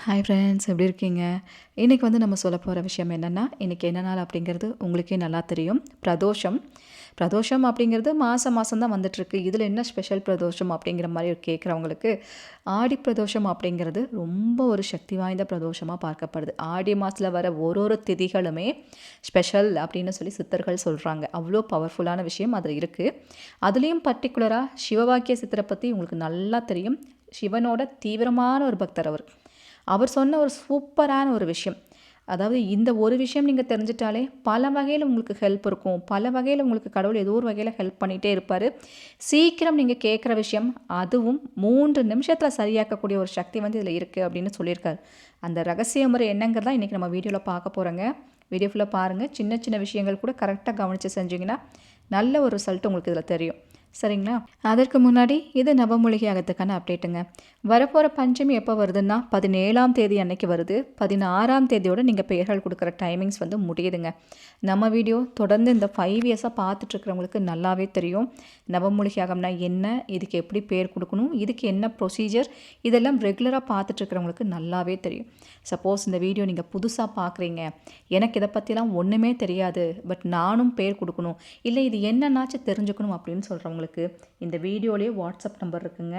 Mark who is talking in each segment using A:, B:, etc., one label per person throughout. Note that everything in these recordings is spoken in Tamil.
A: ஹாய் ஃப்ரெண்ட்ஸ், எப்படி இருக்கீங்க? இன்றைக்கி நம்ம சொல்ல போகிற விஷயம் என்னென்னா, இன்றைக்கி என்ன நாள் அப்படிங்கிறது உங்களுக்கே நல்லா தெரியும். பிரதோஷம். பிரதோஷம் அப்படிங்கிறது மாதம் மாதம் தான் வந்துட்டுருக்கு. இதில் என்ன ஸ்பெஷல் பிரதோஷம் அப்படிங்கிற மாதிரி கேட்குறவங்களுக்கு, ஆடி பிரதோஷம் அப்படிங்கிறது ரொம்ப ஒரு சக்தி வாய்ந்த பிரதோஷமாக பார்க்கப்படுது. ஆடி மாதத்தில் வர ஒரு திதிகளுமே ஸ்பெஷல் அப்படின்னு சொல்லி சித்தர்கள் சொல்கிறாங்க. அவ்வளோ பவர்ஃபுல்லான விஷயம் அதில் இருக்குது. அதுலேயும் பர்டிகுலராக சிவவாக்கிய சித்தரை பற்றி உங்களுக்கு நல்லா தெரியும். சிவனோட தீவிரமான ஒரு பக்தர் அவர். அவர் சொன்ன ஒரு சூப்பரான ஒரு விஷயம். அதாவது இந்த ஒரு விஷயம் நீங்கள் தெரிஞ்சிட்டாலே பல வகையில் உங்களுக்கு ஹெல்ப் இருக்கும். பல வகையில் உங்களுக்கு கடவுள் ஏதோ ஒரு வகையில் ஹெல்ப் பண்ணிகிட்டே இருப்பார். சீக்கிரம் நீங்கள் கேட்குற விஷயம் அதுவும் 3 நிமிஷத்தில் சரியாக்கக்கூடிய ஒரு சக்தி இதில் இருக்குது அப்படின்னு சொல்லியிருக்காரு. அந்த ரகசிய முறை என்னங்கிறதான் இன்றைக்கி நம்ம வீடியோவில் பார்க்க போகிறோங்க. வீடியோ ஃபுல்லாக பாருங்கள். சின்ன சின்ன விஷயங்கள் கூட கரெக்டாக கவனித்து செஞ்சிங்கன்னா நல்ல ஒரு ரிசல்ட் உங்களுக்கு இதில் தெரியும். சரிங்களா? அதற்கு முன்னாடி இது நவமூலிகை அகத்துக்கான அப்டேட்டுங்க. வரப்போகிற பஞ்சமி எப்போ வருதுன்னா 17ஆம் தேதி அன்னைக்கு வருது. 16ஆம் தேதியோடு நீங்கள் பெயர்கள் கொடுக்குற டைமிங்ஸ் முடியுதுங்க. நம்ம வீடியோ தொடர்ந்து இந்த 5 இயர்ஸாக பார்த்துட்ருக்கிறவங்களுக்கு நல்லாவே தெரியும். நவமூலிகை அகம்னா என்ன, இதுக்கு எப்படி பேர் கொடுக்கணும், இதுக்கு என்ன ப்ரொசீஜர், இதெல்லாம் ரெகுலராக பார்த்துட்ருக்கிறவங்களுக்கு நல்லாவே தெரியும். சப்போஸ் இந்த வீடியோ நீங்கள் புதுசாக பார்க்குறீங்க, எனக்கு இதை பற்றிலாம் ஒன்றுமே தெரியாது, பட் நானும் பேர் கொடுக்கணும், இல்லை இது என்னன்னாச்சும் தெரிஞ்சுக்கணும் அப்படின்னு சொல்கிறவங்களுக்கு இந்த வீடியோலேயே வாட்ஸ்அப் நம்பர் இருக்குங்க.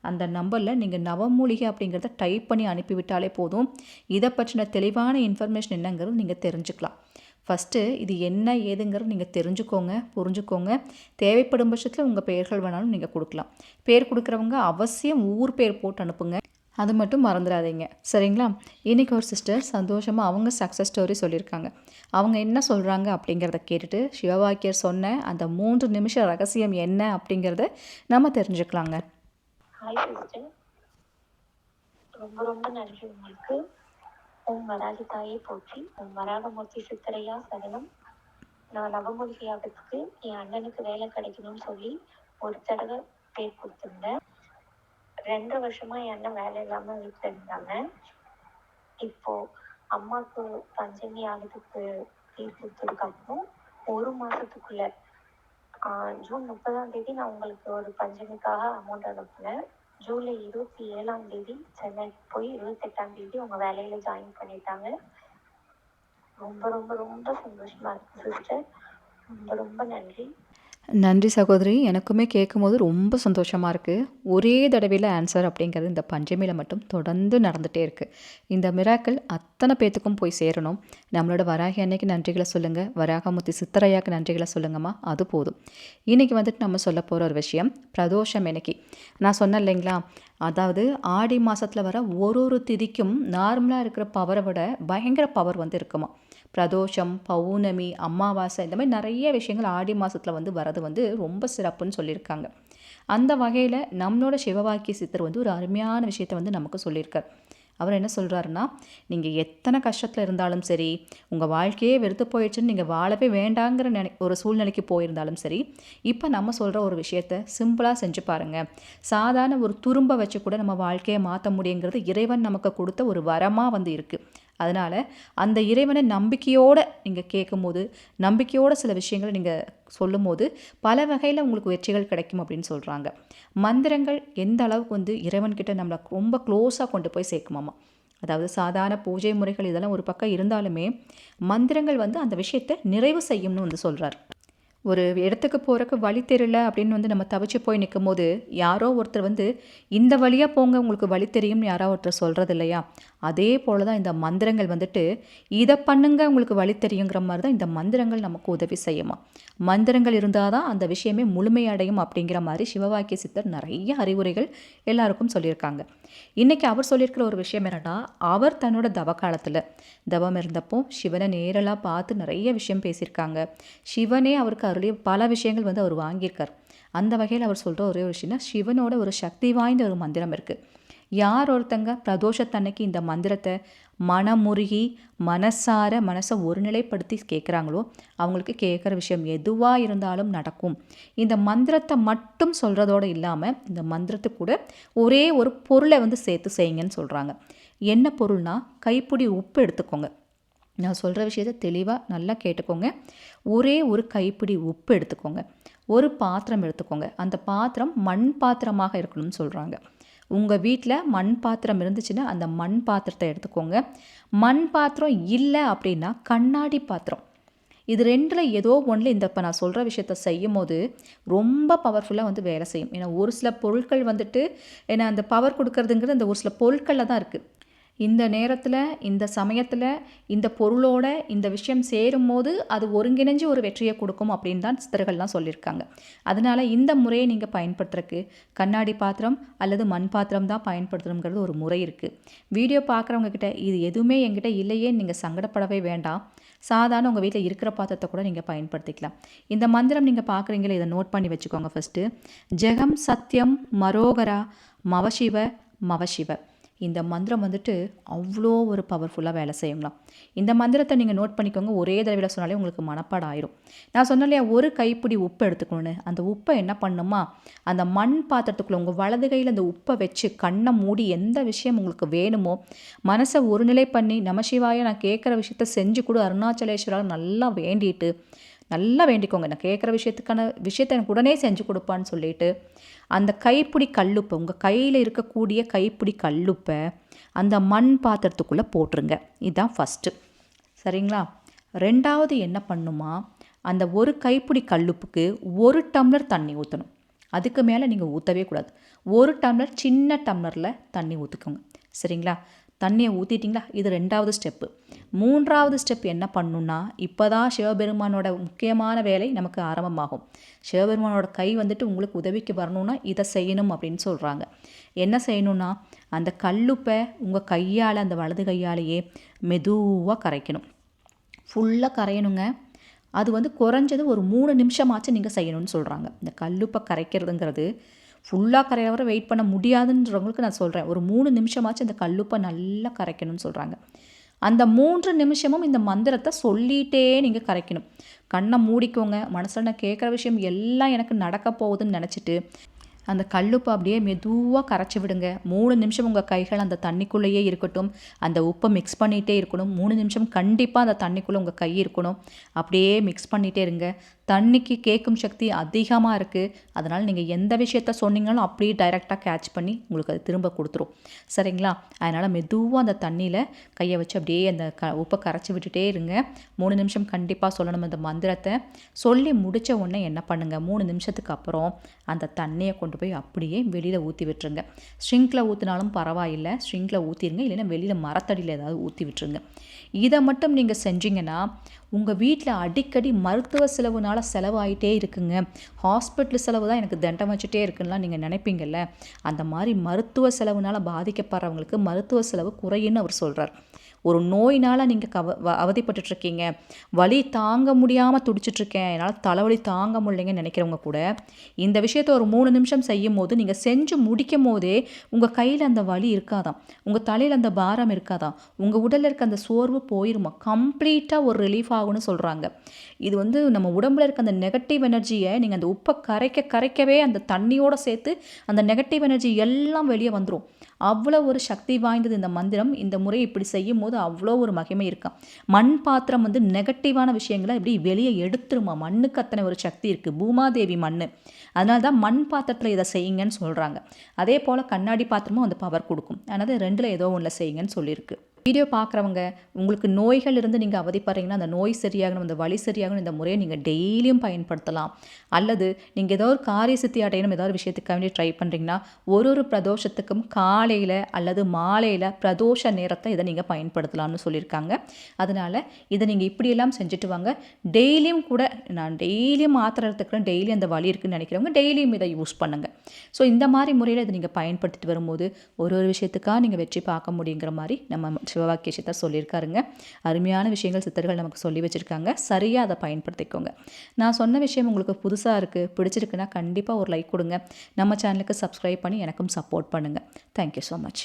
A: அந்த நம்பரில் நீங்கள் நவமூலிகை அப்படிங்கிறத டைப் பண்ணி அனுப்பிவிட்டாலே போதும். இதை பற்றின தெளிவான இன்ஃபர்மேஷன் என்னங்கிறது நீங்கள் தெரிஞ்சுக்கலாம். ஃபஸ்ட்டு இது என்ன ஏதுங்கிறது நீங்கள் தெரிஞ்சுக்கோங்க, புரிஞ்சுக்கோங்க. தேவைப்படும் பட்சத்தில் உங்கள் பெயர்கள் வேணாலும் நீங்கள் கொடுக்கலாம். பேர் கொடுக்குறவங்க அவசியம் ஊர் பேர் போட்டு அனுப்புங்க. அது மட்டும் மறந்துடாதீங்க. சரிங்களா? இன்றைக்கி ஒரு சிஸ்டர் சந்தோஷமாக அவங்க சக்ஸஸ் ஸ்டோரி சொல்லியிருக்காங்க. அவங்க என்ன சொல்கிறாங்க அப்படிங்கிறத கேட்டுட்டு சிவவாக்கியர் சொன்ன அந்த 3 நிமிஷ ரகசியம் என்ன அப்படிங்கிறத நம்ம தெரிஞ்சுக்கலாங்க.
B: ஹாய் சிஸ்டர், ரொம்ப ரொம்ப நன்றி உங்களுக்கு. உன் வராகி தாயை போற்றி, உன் வராகமூர்த்தி சித்தரையா சரணம். நான் நவமூலிகை ஆகத்துக்கு என் அண்ணனுக்கு வேலை கிடைக்கணும்னு சொல்லி ஒரு தடவை பேர் கொடுத்துருந்தேன். 2 வருஷமா என் அண்ணன் வேலை இல்லாமல் வீட்டில் இருந்தாங்க. இப்போ அம்மாவுக்கு பஞ்சமி ஆகத்துக்கு பேர் கொடுத்ததுக்கு அப்புறம் 1 மாதத்துக்குள்ள ஜூன் 30ஆம் தேதி நான் உங்களுக்கு ஒரு பஞ்சமிக்காக அமௌண்ட் அனுப்புனேன். ஜூலை 27ஆம் தேதி சென்னைக்கு போய் 28ஆம் தேதி உங்கள் வேலையில் ஜாயின் பண்ணிட்டாங்க. ரொம்ப ரொம்ப ரொம்ப சந்தோஷமாக இருக்குது சிஸ்டர். ரொம்ப ரொம்ப நன்றி.
A: நன்றி சகோதரி. எனக்குமே கேட்கும்போது ரொம்ப சந்தோஷமாக இருக்குது. ஒரே தடவையில் ஆன்சர் அப்படிங்கிறது இந்த பஞ்சமியில் மட்டும் தொடர்ந்து நடந்துகிட்டே இருக்குது. இந்த மிராக்கள் அத்தனை பேத்துக்கும் போய் சேரணும். நம்மளோட வராகி அன்னைக்கு நன்றிகளை சொல்லுங்கள், வராகமூர்த்தி சித்தரையாக்கு நன்றிகளை சொல்லுங்கம்மா, அது போதும். இன்றைக்கி நம்ம சொல்ல போகிற ஒரு விஷயம் பிரதோஷம். இன்னைக்கு நான் சொன்னேன் இல்லைங்களா, அதாவது ஆடி மாதத்தில் வர ஒரு திதிக்கும் நார்மலாக இருக்கிற பவரை விட பயங்கர பவர் இருக்குமா. பிரதோஷம், பௌர்ணமி, அமாவாசை, இந்த மாதிரி நிறைய விஷயங்கள் ஆடி மாதத்தில் வரது ரொம்ப சிறப்புன்னு சொல்லியிருக்காங்க. அந்த வகையில் நம்மளோட சிவவாக்கிய சித்தர் ஒரு அருமையான விஷயத்தை நமக்கு சொல்லியிருக்கார். அவர் என்ன சொல்கிறாருன்னா, நீங்கள் எத்தனை கஷ்டத்தில் இருந்தாலும் சரி, உங்கள் வாழ்க்கையே வெறுத்து போயிடுச்சுன்னு நீங்கள் வாழவே வேண்டாங்கிற ஒரு சூழ்நிலைக்கு போயிருந்தாலும் சரி, இப்போ நம்ம சொல்கிற ஒரு விஷயத்த சிம்பிளாக செஞ்சு பாருங்கள். சாதாரண ஒரு துரும்பை வச்சு கூட நம்ம வாழ்க்கையை மாற்ற முடியுங்கிறது இறைவன் நமக்கு கொடுத்த ஒரு வரமாக இருக்குது. அதனால் அந்த இறைவனை நம்பிக்கையோடு நீங்கள் கேட்கும்போது, நம்பிக்கையோடு சில விஷயங்களை நீங்கள் சொல்லும்போது பல வகையில் உங்களுக்கு வெற்றிகள் கிடைக்கும் அப்படின்னு சொல்கிறாங்க. மந்திரங்கள் எந்த அளவுக்கு இறைவன்கிட்ட நம்மளை ரொம்ப க்ளோஸாக கொண்டு போய் சேர்க்குமாமா. அதாவது சாதாரண பூஜை முறைகள் இதெல்லாம் ஒரு பக்கம் இருந்தாலுமே மந்திரங்கள் அந்த விஷயத்தை நிறைவு செய்யும்னு சொல்கிறார். ஒரு இடத்துக்கு போகிறக்கு வழி தெரியல அப்படின்னு நம்ம தவிச்சு போய் நிற்கும் போது யாரோ ஒருத்தர் இந்த வழியாக போங்க உங்களுக்கு வழி தெரியும்னு யாரோ ஒருத்தர் சொல்கிறது இல்லையா. அதே போல் தான் இந்த மந்திரங்கள் இதை பண்ணுங்க உங்களுக்கு வழி தெரியுங்கிற மாதிரி தான் இந்த மந்திரங்கள் நமக்கு உதவி செய்யுமா. மந்திரங்கள் இருந்தால் தான் அந்த விஷயமே முழுமையடையும் அப்படிங்கிற மாதிரி சிவவாக்கிய சித்தர் நிறைய அறிவுரைகள் எல்லாருக்கும் சொல்லியிருக்காங்க. இன்றைக்கி அவர் சொல்லியிருக்கிற ஒரு விஷயம் என்னன்னா, அவர் தன்னோட தவ காலத்தில் தவம் இருந்தப்போ சிவனை நேரலாக பார்த்து நிறைய விஷயம் பேசியிருக்காங்க. சிவனே அவருக்கு அருளிய பல விஷயங்கள் அவர் வாங்கியிருக்கார். அந்த வகையில் அவர் சொல்கிற ஒரே ஒரு விஷயம்னா, சிவனோட ஒரு சக்தி வாய்ந்த ஒரு மந்திரம் இருக்குது. யார் ஒருத்தங்க பிரதோஷத்தன்னைக்கு இந்த மந்திரத்தை மனமுருகி மனசை ஒருநிலைப்படுத்தி கேட்குறாங்களோ அவங்களுக்கு கேட்குற விஷயம் எதுவாக இருந்தாலும் நடக்கும். இந்த மந்திரத்தை மட்டும் சொல்கிறதோடு இல்லாமல் இந்த மந்திரத்துக்கு கூட ஒரே ஒரு பொருளை சேர்த்து செய்யுங்கன்னு சொல்கிறாங்க. என்ன பொருள்னா, கைப்பிடி உப்பு எடுத்துக்கோங்க. நான் சொல்கிற விஷயத்தை தெளிவாக நல்லா கேட்டுக்கோங்க. ஒரே ஒரு கைப்பிடி உப்பு எடுத்துக்கோங்க. ஒரு பாத்திரம் எடுத்துக்கோங்க. அந்த பாத்திரம் மண் பாத்திரமாக இருக்கணும்னு சொல்கிறாங்க. உங்கள் வீட்டில் மண் பாத்திரம் இருந்துச்சுன்னா அந்த மண் பாத்திரத்தை எடுத்துக்கோங்க. மண் பாத்திரம் இல்லை அப்படின்னா கண்ணாடி பாத்திரம். இது 2ல் ஏதோ ஒன்றில் இந்த இப்போ நான் சொல்கிற விஷயத்த செய்யும் போது ரொம்ப பவர்ஃபுல்லாக வந்து வேலை செய்யும். ஏன்னா ஒரு சில பொருட்கள் வந்துட்டு ஏன்னா அந்த பவர் கொடுக்கறதுங்கிறது அந்த ஒரு சில பொருட்களில் தான் இருக்குது. இந்த நேரத்தில் இந்த சமயத்தில் இந்த பொருளோட இந்த விஷயம் சேரும்போது அது ஒருங்கிணைஞ்சு ஒரு வெற்றியை கொடுக்கும் அப்படின்னு தான் சித்தர்கள்லாம் சொல்லியிருக்காங்க. அதனால் இந்த முறையை நீங்கள் பயன்படுத்துறதுக்கு கண்ணாடி பாத்திரம் அல்லது மண் பாத்திரம் தான் பயன்படுத்தணுங்கிறது ஒரு முறை இருக்குது. வீடியோ பார்க்குறவங்க கிட்ட இது எதுவுமே என்கிட்ட இல்லையே நீங்கள் சங்கடப்படவே வேண்டாம். சாதாரண உங்கள் வீட்டில் இருக்கிற பாத்திரத்தை கூட நீங்கள் பயன்படுத்திக்கலாம். இந்த மந்திரம் நீங்கள் பார்க்குறீங்களே, இதை நோட் பண்ணி வச்சுக்கோங்க. ஃபஸ்ட்டு ஜெகம் சத்யம் மரோகரா மவசிவ மவசிவ. இந்த மந்திரம் வந்துட்டு அவ்வளோ ஒரு பவர்ஃபுல்லாக வேலை செய்யுங்களாம். இந்த மந்திரத்தை நீங்கள் நோட் பண்ணிக்கோங்க. ஒரே தடவையில் சொன்னாலே உங்களுக்கு மனப்பாடம் ஆயிரும். நான் சொன்னேன் இல்லையா, ஒரு கைப்பிடி உப்பு எடுத்துக்கணும்னு. அந்த உப்பை என்ன பண்ணுமா, அந்த மண் பாத்திரத்துக்குள்ளே உங்கள் வலது கையில் அந்த உப்பை வச்சு கண்ணை மூடி எந்த விஷயம் உங்களுக்கு வேணுமோ மனசை ஒருநிலை பண்ணி நமசிவாய நான் கேட்குற விஷயத்த செஞ்சு கொடு அருணாச்சலேஸ்வரர் நல்லா வேண்டிட்டு நல்லா வேண்டிக்கோங்க. நான் கேட்குற விஷயத்தை எனக்கு உடனே செஞ்சு கொடுப்பான்னு சொல்லிட்டு அந்த கைப்பிடி கல்லுப்பை உங்கள் கையில் இருக்கக்கூடிய கைப்பிடி கல்லுப்பை அந்த மண் பாத்திரத்துக்குள்ளே போட்டுருங்க. இதுதான் ஃபஸ்ட்டு. சரிங்களா? 2வது என்ன பண்ணுமா, அந்த ஒரு கைப்பிடி கல்லுப்புக்கு 1 டம்ளர் தண்ணி ஊற்றணும். அதுக்கு மேலே நீங்கள் ஊற்றவே கூடாது. 1 டம்ளர் சின்ன டம்ளரில் தண்ணி ஊற்றிக்கோங்க. சரிங்களா? தண்ணியை ஊற்றிட்டிங்களா? இது 2வது ஸ்டெப்பு. 3வது ஸ்டெப் என்ன பண்ணணுன்னா, இப்போ தான் சிவபெருமானோட முக்கியமான வேலை நமக்கு ஆரம்பமாகும். சிவபெருமானோட கை வந்துட்டு உங்களுக்கு உதவிக்கு வரணும்னா இதை செய்யணும் அப்படின்னு சொல்கிறாங்க. என்ன செய்யணும்னா, அந்த கல்லுப்பை உங்கள் கையால் அந்த வலது கையாலேயே மெதுவாக கரைக்கணும். ஃபுல்லாக கரையணுங்க. அது வந்து குறைஞ்சது ஒரு 3 நிமிஷமாச்சும் நீங்கள் செய்யணும்னு சொல்கிறாங்க. இந்த கல்லுப்பை கரைக்கிறதுங்கிறது ஃபுல்லாக கரையிற வரை வெயிட் பண்ண முடியாதுன்றவங்களுக்கு நான் சொல்கிறேன். ஒரு 3 நிமிஷமாச்சும் இந்த கல்லுப்பை நல்லா கரைக்கணும்னு சொல்கிறாங்க. அந்த 3 நிமிஷமும் இந்த மந்திரத்தை சொல்லிகிட்டே நீங்கள் கரைக்கணும். கண்ணை மூடிக்கோங்க. மனசில் நான் கேட்குற விஷயம் எல்லாம் எனக்கு நடக்க போகுதுன்னு நினச்சிட்டு அந்த கல்லுப்பை அப்படியே மெதுவாக கரைச்சி விடுங்க. 3 நிமிஷம் உங்கள் கைகள் அந்த தண்ணிக்குள்ளேயே இருக்கட்டும். அந்த உப்பை மிக்ஸ் பண்ணிகிட்டே இருக்கணும். 3 நிமிஷம் கண்டிப்பாக அந்த தண்ணிக்குள்ளே உங்கள் கை இருக்கணும். அப்படியே மிக்ஸ் பண்ணிகிட்டே இருங்க. தண்ணிக்கு கேட்கும் சக்தி அதிகமாக இருக்குது. அதனால் நீங்கள் எந்த விஷயத்த சொன்னீங்களும் அப்படியே டைரெக்டாக கேட்ச் பண்ணி உங்களுக்கு அது திரும்ப கொடுத்துரும். சரிங்களா? அதனால் மெதுவாக அந்த தண்ணியில் கையை வச்சு அப்படியே அந்த உப்பை கரைச்சி விட்டுட்டே இருங்க. 3 நிமிஷம் கண்டிப்பாக சொல்லணும் இந்த மந்திரத்தை. சொல்லி முடித்த உடனே என்ன பண்ணுங்கள், 3 நிமிஷத்துக்கு அப்புறம் அந்த தண்ணியை கொண்டு போய் அப்படியே வெளியில் ஊற்றி விட்டுருங்க. ஸ்ட்ரிங்கில் ஊற்றினாலும் பரவாயில்லை, ஸ்ட்ரிங்கில் ஊற்றிடுங்க. இல்லைன்னா வெளியில் மரத்தடியில் ஏதாவது ஊற்றி விட்டுருங்க. இதை மட்டும் நீங்கள் செஞ்சீங்கன்னா உங்கள் வீட்டில் அடிக்கடி மருத்துவ செலவுனால செலவாயிட்டே இருக்குங்க. ஹாஸ்பிட்டல் செலவு தான் எனக்கு தண்டம் வச்சுட்டே இருக்குன்னா நீங்கள் நினைப்பீங்கல்ல, அந்த மாதிரி மருத்துவ செலவுனால பாதிக்கப்படுறவங்களுக்கு மருத்துவ செலவு குறையுன்னு அவர் சொல்கிறார். ஒரு நோயினால் நீங்கள் அவதிப்பட்டுட்ருக்கீங்க, வலி தாங்க முடியாமல் துடிச்சிட்ருக்கேன், என்னால் தலைவலி தாங்க முடியலைங்கன்னு நினைக்கிறவங்க கூட இந்த விஷயத்தை ஒரு 3 நிமிஷம் செய்யும் போது நீங்கள் செஞ்சு முடிக்கும் போதே உங்கள் கையில் அந்த வலி இருக்காதான், உங்கள் தலையில் அந்த பாரம் இருக்காதான், உங்கள் உடலில் இருக்க அந்த சோர்வு போயிருமா, கம்ப்ளீட்டாக ஒரு ரிலீஃப் ஆகும்னு சொல்கிறாங்க. இது வந்து நம்ம உடம்புல இருக்க அந்த நெகட்டிவ் எனர்ஜியை நீங்கள் அந்த உப்பை கரைக்கவே அந்த தண்ணியோடு சேர்த்து அந்த நெகட்டிவ் எனர்ஜி எல்லாம் வெளியே வந்துடும். அவ்வளோ ஒரு சக்தி வாய்ந்தது இந்த மந்திரம். இந்த முறை இப்படி செய்யும் போது அவ்வளோ ஒரு மகிமை இருக்காம். மண் பாத்திரம் வந்து நெகட்டிவான விஷயங்களை இப்படி வெளியே எடுத்துருமா. மண்ணுக்கு அத்தனை ஒரு சக்தி இருக்குது. பூமாதேவி மண். அதனால தான் மண் பாத்திரத்தில் இதை செய்யுங்கன்னு சொல்கிறாங்க. அதே போல் கண்ணாடி பாத்திரமும் அந்த பவர் கொடுக்கும். அதனால் 2ல் ஏதோ ஒன்றில் செய்யுங்கன்னு சொல்லியிருக்கு. வீடியோ பார்க்குறவங்க உங்களுக்கு நோய்கள் இருந்து நீங்கள் அவதிப்படுறீங்கன்னா அந்த நோய் சரியாகணும், அந்த வலி சரியாகணும், இந்த முறையை நீங்கள் டெய்லியும் பயன்படுத்தலாம். அல்லது நீங்கள் ஏதோ ஒரு காரிய சித்தி அடையணும், ஏதாவது விஷயத்துக்காக வேண்டி ட்ரை பண்ணுறீங்கன்னா ஒரு பிரதோஷத்துக்கும் காலையில் அல்லது மாலையில் பிரதோஷ நேரத்தை இதை நீங்கள் பயன்படுத்தலாம்னு சொல்லியிருக்காங்க. அதனால் இதை நீங்கள் இப்படியெல்லாம் செஞ்சுட்டு வாங்க. டெய்லியும் கூட நான் டெய்லியும் மாத்திரை எடுத்துக்கிறேன், டெய்லி அந்த வலி இருக்குன்னு நினைக்கிறவங்க டெய்லியும் இதை யூஸ் பண்ணுங்கள். ஸோ இந்த மாதிரி முறையில் இதை நீங்கள் பயன்படுத்திட்டு வரும்போது ஒரு விஷயத்துக்காக நீங்கள் வெற்றி பார்க்க முடியுங்கிற மாதிரி நம்ம சிவவாக்கிய சித்தர் சொல்லியிருக்காருங்க. அருமையான விஷயங்கள் சித்தர்கள் நமக்கு சொல்லி வச்சுருக்காங்க. சரியாக அதை பயன்படுத்திக்கோங்க. நான் சொன்ன விஷயம் உங்களுக்கு புதுசாக இருக்குது, பிடிச்சிருக்குன்னா கண்டிப்பாக ஒரு லைக் கொடுங்க. நம்ம சேனலுக்கு சப்ஸ்கிரைப் பண்ணி எனக்கும் சப்போர்ட் பண்ணுங்கள். Thank you so much.